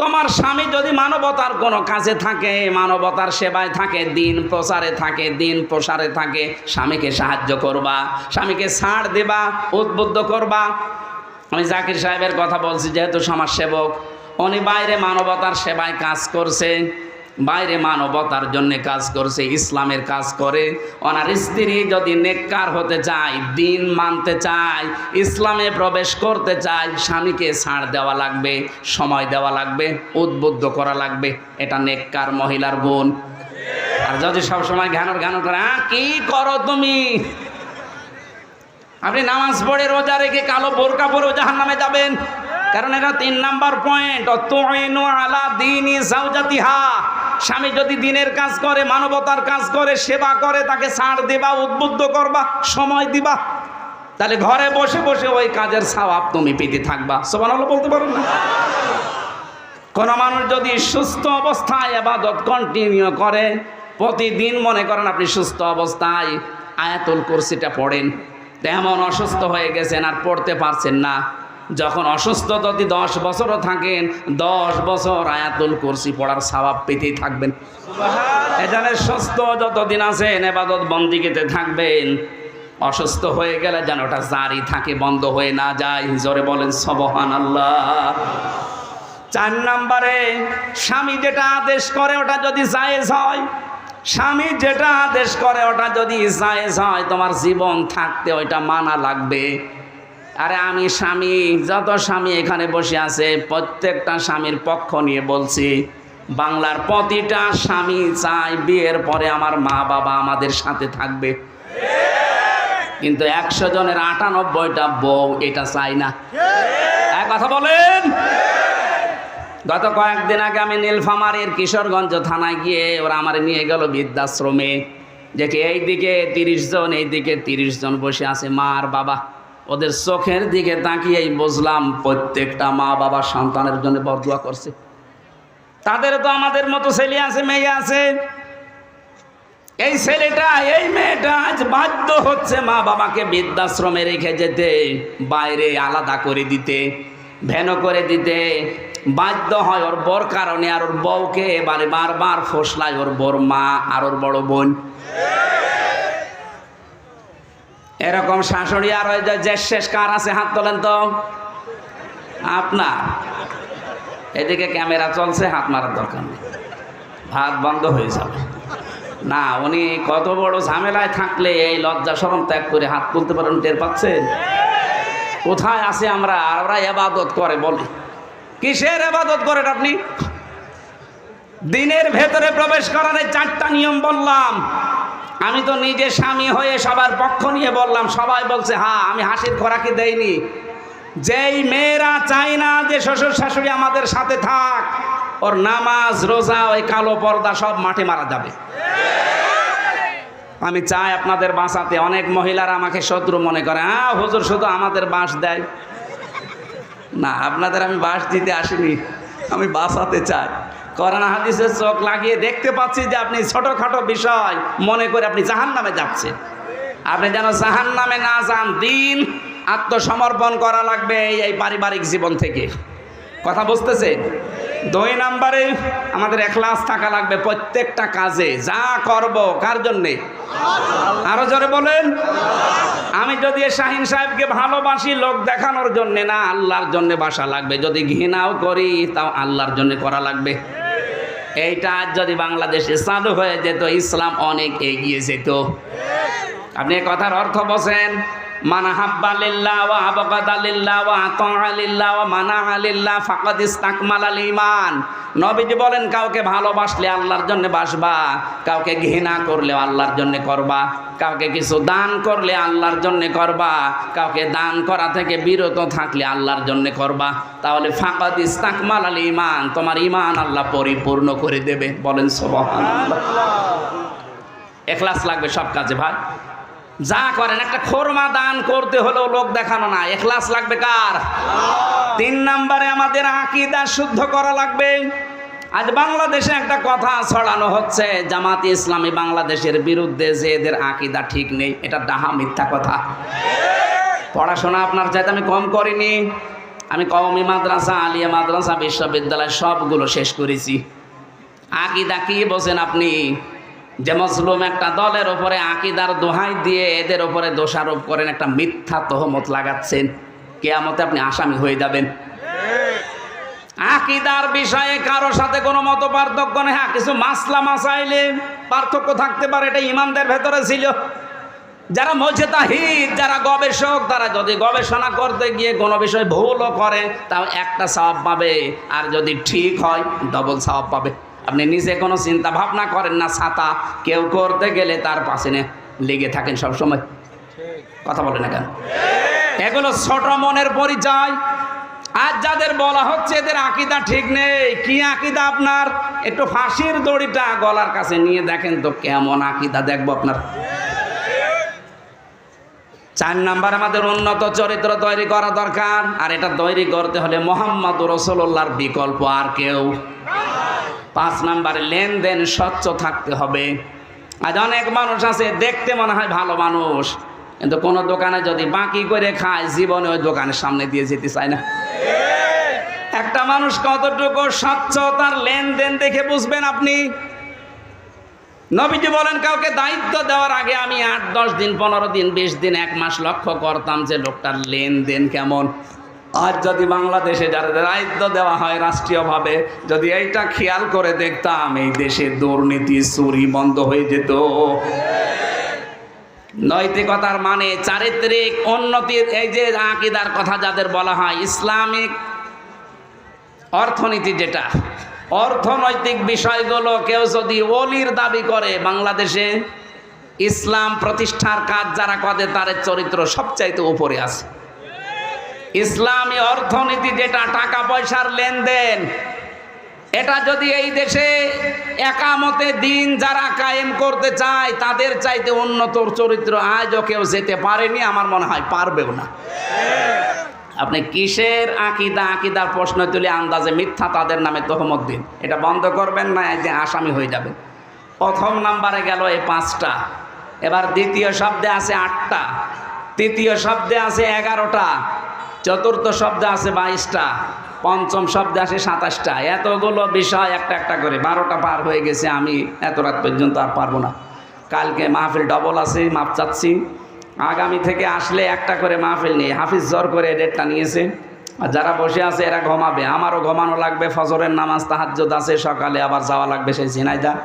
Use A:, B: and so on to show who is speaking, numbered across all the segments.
A: তোমার স্বামী যদি মানবতার কোনো কাজে থাকে, মানবতার সেবায় থাকে, দিন প্রচারে থাকে, দিন প্রসারে থাকে, স্বামীকে সাহায্য করবা, স্বামীকে ছাড় দেবা, উদ্বুদ্ধ করবা। আমি জাকির সাহেবের কথা বলছি, যেহেতু সমাজসেবক, উনি বাইরে মানবতার সেবায় কাজ করছে, বাইরে মানবতার জন্য কাজ করছে, ইসলামের কাজ করে। ওনার স্ত্রী যদি নেককার হতে চায়, দিন মানতে চায়, ইসলামে প্রবেশ করতে চায়, স্বামীকে ছাড় দেওয়া লাগবে, সময় দেওয়া লাগবে, উদ্বুদ্ধ করা লাগবে। এটা নেককার মহিলার গুণ। আর যদি সবসময় ঘ্যানর ঘ্যানর করে, কি করো তুমি, আপনি নামাজ পড়ে রোজা রেখে কালো বোরকা পরে জাহান্নামে যাবেন। কারণ এটা 3 নাম্বার পয়েন্ট, তুইনু আলা দীনি যাওজাতিহা। স্বামী যদি দিনের কাজ করে, মানবতার কাজ করে, সেবা করে, তাকে ছাড় দেবা, উদ্বুদ্ধ করবা, সময় দিবা, তাহলে ঘরে বসে বসে ওই কাজের সওয়াব তুমি পেতে থাকবা। সুবহানাল্লাহ বলতে পারেন না? কোন মানুষ যদি সুস্থ অবস্থায় ইবাদত কন্টিনিউ করে, প্রতিদিন মনে করেন আপনি সুস্থ অবস্থায় আয়াতুল কুরসিটা পড়েন, তেমন অসুস্থ হয়ে গেছেন আর পড়তে পারছেন না, যখন অসুস্থ যদি 10 বছরও থাকেন, 10 বছর আয়াতুল কুরসি পড়ার সওয়াব পেতেই থাকবেন। এজন্য সুস্থ যতদিন আছেন ইবাদত বন্দেগীতে থাকবেন, অসুস্থ হয়ে গেলে যেন ওটা জারি থাকে, বন্ধ হয়ে না যায়। জোরে বলেন সুবহানাল্লাহ। 4 নম্বরে, স্বামী যেটা আদেশ করে ওটা যদি জায়েজ হয়, স্বামী যেটা আদেশ করে ওটা যদি জায়েজ হয়, তোমার জীবন থাকতে ওইটা মানা লাগবে। আরে আমি স্বামী, যত স্বামী এখানে বসে আছে প্রত্যেকটা স্বামীর পক্ষ নিয়ে বলছি, বাংলার প্রতিটা স্বামী চায় বিয়ের পরে আমার মা বাবা আমাদের সাথে থাকবে, কিন্তু 100 জনের 98টা বউ এটা চায় না। এক কথা বলেন। গত কয়েকদিন আগে আমি নীলফামারীর কিশোরগঞ্জ থানায় গিয়ে ওরা আমার নিয়ে গেল বৃদ্ধাশ্রমে, দেখি এইদিকে 30 জন, এইদিকে 30 জন বসে আছে মা আর বাবা। ওদের চোখের দিকে তাকিয়েই বুঝলাম প্রত্যেকটা মা বাবা সন্তানের জন্য বদদুয়া করছে। তাদের তো আমাদের মতো ছেলে আছে, মেয়ে আছে। এই ছেলেটা, এই মেয়েটা আজ বাধ্য হচ্ছে মা বাবাকে বৃদ্ধাশ্রমে রেখে যেতে, বাইরে আলাদা করে দিতে, ভ্যানো করে দিতে বাধ্য হয় ওর বর কারণে। আর ওর বউকে এবারে বারবার ফসলায় ওর বর মা আর ওর বড় বোন। এরকম শাশুড়ি আর ওই যে শেষ কার আছে, হাত তোলেন তো। আপনার এদিকে ক্যামেরা চলছে, হাত মারার দরকার নেই, ভাত বন্ধ হয়ে যাবে না। উনি কত বড় ঝামেলায় থাকলে এই লজ্জা শরম ত্যাগ করে হাত তুলতে পারেন, টের পাচ্ছেন? কোথায় আছে আমরা? আর ওরা ইবাদত করে বলে। কিসের ইবাদত করেন আপনি? দিনের ভেতরে প্রবেশ করার 4টা নিয়ম বললাম। আমি তো নিজে স্বামী হয়ে সবার পক্ষ নিয়ে বললাম, সবাই বলছে হ্যাঁ, আমি হাসির খোরাকি দেইনি। যেই মেয়েরা চায় না যে শ্বশুর শাশুড়ি আমাদের সাথে থাক, ওর নামাজ রোজা ওই কালো পর্দা সব মাঠে মারা যাবে। আমি চাই আপনাদের বাঁচাতে। অনেক মহিলারা আমাকে শত্রু মনে করে, হ্যাঁ হুজুর শুধু আমাদের বাঁশ দেয় না। আপনাদের আমি বাঁশ দিতে আসিনি, আমি বাঁচাতে চাই। কোরআন হাদিসের চোখ লাগিয়ে দেখতে পাচ্ছি যে আপনি ছোটোখাটো বিষয় মনে করে আপনি জাহান্নামে যাচ্ছেন। আপনি যেন জাহান্নামে না যান, দিন আত্মসমর্পণ করা লাগবে এই পারিবারিক জীবন থেকে। কথা বুঝতেছেন? 2 নম্বরে, আমাদের ইখলাস থাকা লাগবে প্রত্যেকটা কাজে। যা করব কার জন্যে? আরো জোরে বলেন। আমি যদি শাহিন সাহেবকে ভালোবাসি লোক দেখানোর জন্যে না, আল্লাহর জন্যে বাসা লাগবে। যদি ঘৃণাও করি তাও আল্লাহর জন্যে করা লাগবে। এইটা আজ যদি বাংলাদেশে চালু হয়ে যেত, ইসলাম অনেক এগিয়ে যেত। আপনি কথার অর্থ বোঝেন? মানা হাব্বা লিল্লাহ ওয়া আবগাদা লিল্লাহ ওয়া আতা লিল্লাহ ওয়া মানা লিল্লাহ ফাকাদ ইসতাকমালাল ঈমান। নবীজি বলেন, কাউকে ভালোবাসলে আল্লাহর জন্য বাসবা, কাউকে ঘৃণা করলে আল্লাহর জন্য করবা, কাউকে কিছু দান করলে আল্লাহর জন্য করবা, কাউকে দান করা থেকে বিরত থাকলে আল্লাহর জন্য করবা। তাহলে ফাকাদ ইসতাকমালাল ঈমান, তোমার ঈমান আল্লাহ পরিপূর্ণ করে দেবে। বলেন সুবহানাল্লাহ। ইখলাস লাগবে সব কাজে ভাই। যা করেন, একটা খোরমা দান করতে হলেও লোক দেখানো না, ইখলাস লাগবে কার? 3 নম্বরে, আমাদের আকীদা শুদ্ধ করা লাগবে। আজ বাংলাদেশে একটা কথা ছড়ানো হচ্ছে, জামাতে ইসলামী বাংলাদেশের বিরুদ্ধে, যে এদের আকীদা ঠিক নেই। এটা ডাহা মিথ্যা কথা। পড়াশোনা আপনার চাইতে আমি কম করিনি। আমি কওমি মাদ্রাসা, আলিয়া মাদ্রাসা, বিশ্ববিদ্যালয় সবগুলো শেষ করেছি। আকীদা কি বোঝেন আপনি? যে মজলুম একটা দলের ওপরে আকীদার দোহাই দিয়ে এদের ওপরে দোষারোপ করেন, একটা মিথ্যা তহমত লাগাচ্ছেন, কিয়ামতে আপনি আসামি হয়ে যাবেন। আকীদার বিষয়ে কারোর সাথে কোনো মত পার্থক্য নেই। হ্যাঁ, কিছু মাসলা মাসাইলে পার্থক্য থাকতে পারে, এটা ইমামদের ভেতরে ছিল। যারা মুজতাহিদ, যারা গবেষক, তারা যদি গবেষণা করতে গিয়ে কোনো বিষয় ভুলও করে তাও একটা সওয়াব পাবে, আর যদি ঠিক হয় ডবল সওয়াব পাবে। আপনি নিজে কোনো চিন্তা ভাবনা করেন না, ছাতা কেউ করতে গেলে তার পাশে লেগে থাকেন সবসময়। কথা বলে না কেন? এগুলো ছোট মনের পরিচয়। আর যাদের বলা হচ্ছে এদের আকীদা ঠিক নেই, কি আকীদা আপনার? একটু ফাঁসির দড়িটা গলার কাছে নিয়ে দেখেন তো কেমন আকীদা দেখবো আপনার। 4 নাম্বার, আমাদের উন্নত চরিত্র তৈরি করা দরকার। আর এটা তৈরি করতে হলে মুহাম্মদুর রাসূলুল্লাহর বিকল্প আর কেউ। 5 নাম্বারে লেনদেন স্বচ্ছ থাকতে হবে। আজ অনেক মানুষ আছে দেখতে মনে হয় ভালো মানুষ, কিন্তু কোনো দোকানে যদি বাকি করে খায় জীবনে ওই দোকানের সামনে দিয়ে যেতে চায় না। একটা মানুষ কতটুকু স্বচ্ছ তার লেনদেন দেখে বুঝবেন আপনি। নবীজি বলেন, কাউকে দায়িত্ব দেওয়ার আগে আমি 8, 10 দিন, 15 দিন, 20 দিন, 1 মাস লক্ষ্য করতাম যে লোকটার লেনদেন কেমন। আজ যদি বাংলাদেশে যারা দায়িত্ব দেওয়া হয় রাষ্ট্রীয়ভাবে, যদি এইটা খেয়াল করে দেখতাম, এই দেশে দুর্নীতি চুরি বন্ধ হয়ে যেত। নৈতিকতার মানে চারিত্রিক উন্নতির, এই যে আকীদার কথা যাদের বলা হয়, ইসলামিক অর্থনীতি, যেটা অর্থনৈতিক বিষয়গুলো কেউ যদি ওলির দাবি করে, বাংলাদেশে ইসলাম প্রতিষ্ঠার কাজ যারা করে তার চরিত্র সবচাইতে উপরে আছে। ইসলামী অর্থনীতি যেটা টাকা পয়সার লেনদেন, এটা যদি এই দেশে একামতে দিন যারা কায়েম করতে চায় তাদের চাইতে উন্নত চরিত্র আজও কেউ যেতে পারেনি, আমার মনে হয় পারবেও না। আপনি কিসের আকীদা, আকীদার প্রশ্ন তুলে আন্দাজে মিথ্যা তাদের নামে তহমত দিন, এটা বন্ধ করবেন না, এই যে আসামি হয়ে যাবেন। প্রথম নাম্বারে গেল এই 5টা। এবার দ্বিতীয় শব্দে আছে 8টা, তৃতীয় শব্দে আছে 11টা, চতুর্থ শব্দে আছে 22টা, পঞ্চম শব্দে আছে 27টা। এতগুলো বিষয় একটা একটা করে 12টা পার হয়ে গেছে। আমি এত রাত পর্যন্ত আর পারবো না। কালকে মাহফিল ডবল আছে, মাপ চাচ্ছি। আগামী থেকে আসলে একটা করে মাহফিল নিয়ে, হাফিজ জোর করে ডেটটা নিয়েছে। আর যারা বসে আছে এরা ঘুমাবে, আমারও ঘুমানো লাগবে। ফজরের নামাজ, তাহাজ্জুদ আছে, সকালে আবার যাওয়া লাগবে সেই ঝিনাইদহ।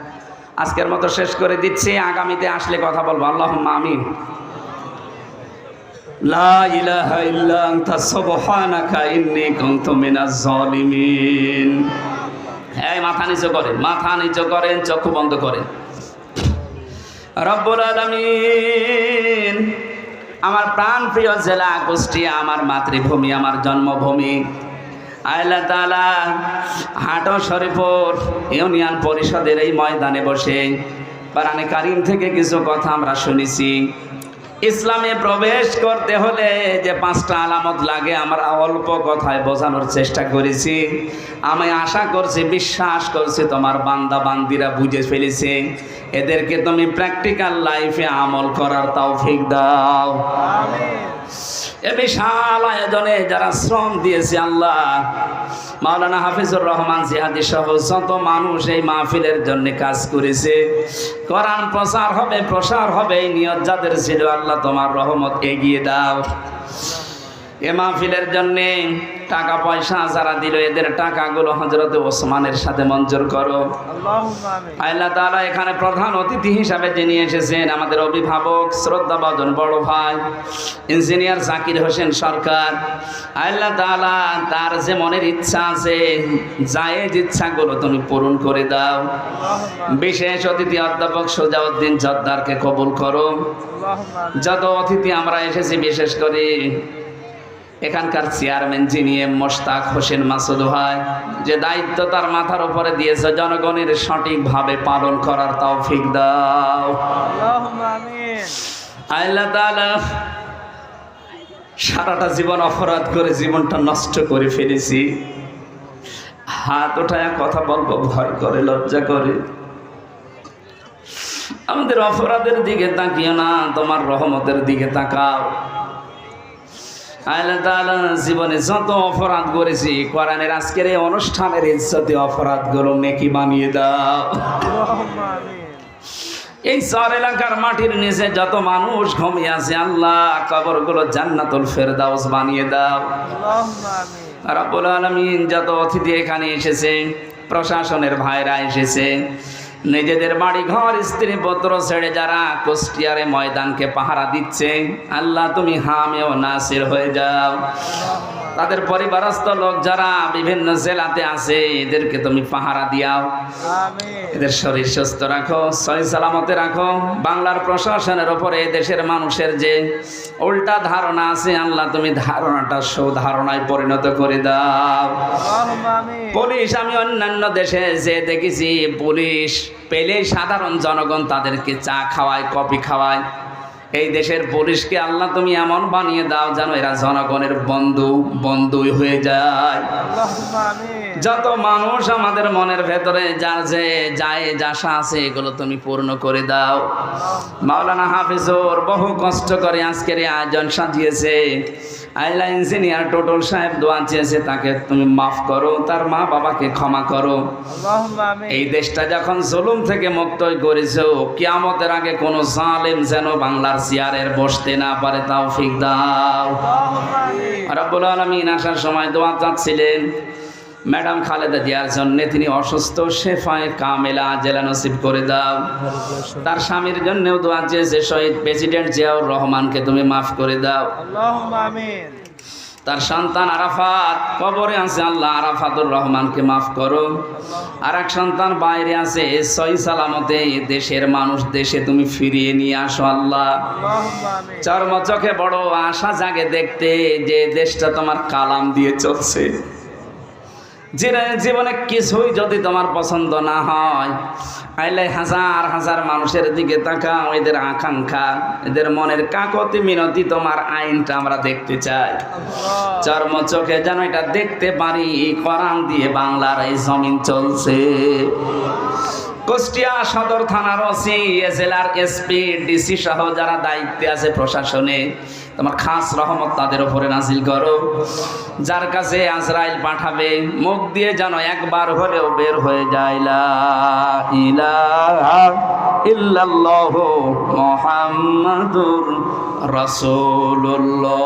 A: আজকের মতো শেষ করে দিচ্ছি, আগামীতে আসলে কথা বলবো। আল্লাহুম্মা আমিন। লা ইলাহা ইল্লা আনতা সুবহানাকা ইন্নী কুনতু মিনাজ জালিমিন। এই মাথা নিচু করেন, মাথা নিচু করেন, চক্ষু বন্ধ করেন। রব্বুল আলামিন, আমার প্রাণ প্রিয় জেলা কুষ্টিয়া, আমার মাতৃভূমি, আমার জন্মভূমি, আল্লাহ তাআলা হাটো শরীফপুর ইউনিয়ন পরিষদের এই ময়দানে বসে কোরআনে কারীম থেকে কিছু কথা আমরা শুনেছি। ইসলামে প্রবেশ করতে হলে যে 5টা আলামত লাগে আমরা অল্প কথায় বোঝানোর চেষ্টা করেছি। আমি আশা করছি, বিশ্বাস করছি তোমার বান্দা বান্দিরা বুঝে ফেলেছে। এদেরকে তুমি প্র্যাকটিক্যাল লাইফে আমল করার তৌফিক দাও। এ বিশাল আয়োজনে যারা শ্রম দিয়েছে, আল্লাহ, মাওলানা হাফিজুর রহমান জিহাদি সহ যত মানুষ এই মাহফিলের জন্য কাজ করেছে, কোরআন প্রচার হবে, প্রসার হবে, এই নিয়ত যাদের ছিল, আল্লাহ তোমার রহমত এগিয়ে দাও। এ মাহফিলের জন্যে টাকা পয়সা যারা দিল, এদের টাকাগুলো হযরত ওসমানের সাথে মঞ্জুর করো। আল্লাহ তাআলা এখানে প্রধান অতিথি হিসাবে যিনি এসেছেন, আমাদের অভিভাবক শ্রদ্ধাভাজন বড় ভাই ইঞ্জিনিয়ার জাকির হোসেন সরকার, আল্লাহ তাআলা তার যে মনের ইচ্ছা আছে, জায়েজ ইচ্ছাগুলো তুমি পূরণ করে দাও। বিশেষ অতিথি অধ্যাপক সুজাউদ্দিন জদ্দারকে কবুল করো। যত অতিথি আমরা এসেছি, বিশেষ করে এখানকার চেয়ারম্যান যিনি মোশতাক হোসেন মাসুদ ভাই, যে দায়িত্ব তার মাথার উপরে দিয়েছে, জনগণের সঠিকভাবে পালন করার তৌফিক দাও। আল্লাহ তাআলা, সারাটা জীবন অপরাধ করে জীবনটা নষ্ট করে ফেলেছি। হাত উঠায় কথা বলবো ভয় করে, লজ্জা করে। আমাদের অপরাধের দিকে তাকিও না, তোমার রহমতের দিকে তাকাও। আল্লাহ তাআলা জীবনে যত অপরাধ করেছি কোরআনের আজকের এই অনুষ্ঠানের ইজ্জতে অপরাধগুলো নেকি বানিয়ে দাও। এই শহর এলাকার মাটির নিচে যত মানুষ ঘুমিয়ে আছে আল্লাহ কবরগুলো জান্নাতুল ফেরদাউস বানিয়ে দাও। রব্বুল আলামিন যত অতিথি এখানে এসেছে, প্রশাসনের ভাইরা এসেছে, নিজেদের বাড়ি ঘর স্ত্রী পুত্র ছেড়ে যারা কুষ্টিয়ারে ময়দানকে পাহারা দিচ্ছে আল্লাহ তুমি হামেও নাসির হয়ে যাও। তাদের পরিবারস্থ লোক যারা বিভিন্ন জেলাতে আছে এদেরকে তুমি পাহারা দিয়াও, এদের শরীর সুস্থ রাখো, সহি সালামতে রাখো। বাংলার প্রশাসনের ওপরে দেশের মানুষের যে উল্টা ধারণা আছে আল্লাহ তুমি ধারণাটা সুধারণায় পরিণত করে দাও। পুলিশ, আমি অন্যান্য দেশে যে দেখেছি পুলিশ পেলে সাধারণ জনগণ তাদেরকে চা খাওয়ায়, কফি খাওয়ায়। এই দেশের পুলিশকে আল্লাহ তুমি এমন বানিয়ে দাও যেন এরা জনগণের বন্ধুই হয়ে যায়। যত মানুষ আমাদের মনের ভেতরে যার যে যায় আশা আছে এগুলো তুমি পূর্ণ করে দাও। মাওলানা হাফিজুর বহু কষ্ট করে আজকের এই আয়োজন সাজিয়েছে। আইলা ইঞ্জিনিয়ার টোটল সাহেব দোয়া চেয়েছে, তাকে তুমি মাফ করো, তার মা বাবাকে ক্ষমা করো। এই দেশটা যখন জুলুম থেকে মুক্ত করেছো কিয়ামতের আগে কোনো জালেম যেন বাংলার চেয়ারের বসতে না পারে তৌফিক দাও। রব্বুল আলামিন আসার সময় দোয়া চাচ্ছিলেন ম্যাডাম খালেদা জিয়ার জন্য, তিনি অসুস্থ, শেফায়ে কামেলা আজেলা নসিব করে দাও। তার স্বামীর জন্যও দোয়া চেয়েছে, শহীদ প্রেসিডেন্ট জিয়াউর রহমানকে তুমি মাফ করে দাও। আল্লাহুম্মা আমিন। তার সন্তান আরাফাত কবরে আছে, আল্লাহ আরাফাতুর রহমানকে মাফ করো। আর এক সন্তান বাইরে আছে, সহি সালামতে দেশের মানুষ দেশে তুমি ফিরিয়ে নিয়ে আসো আল্লাহ। চর্ম চোখে বড় আশা জাগে দেখতে যে দেশটা তোমার কালাম দিয়ে চলছে। জীবনে কিছুই যদি তোমার পছন্দ না হয় আইলে হাজার হাজার মানুষের দিকে তাকাও, এদের আকাঙ্ক্ষা, এদের মনের কাকতি মিনতি তোমার আইনটা আমরা দেখতে চাই। চর্ম চোখে যেন এটা দেখতে পারি কোরআন দিয়ে বাংলার এই জমিন চলছে। কুষ্টিয়া সদর থানার ওসি, জেলার এসপি, ডিসি সহ যারা দায়িত্বে আছে প্রশাসনে, তোমার খাস রহমত তাদের উপরে নাজিল করো। যার কাছে আজরাইল পাঠাবে মুখ দিয়ে যেন একবার হলেও বের হয়ে যায় লা ইলাহা ইল্লাল্লাহু মুহাম্মাদুর রাসূলুল্লাহ।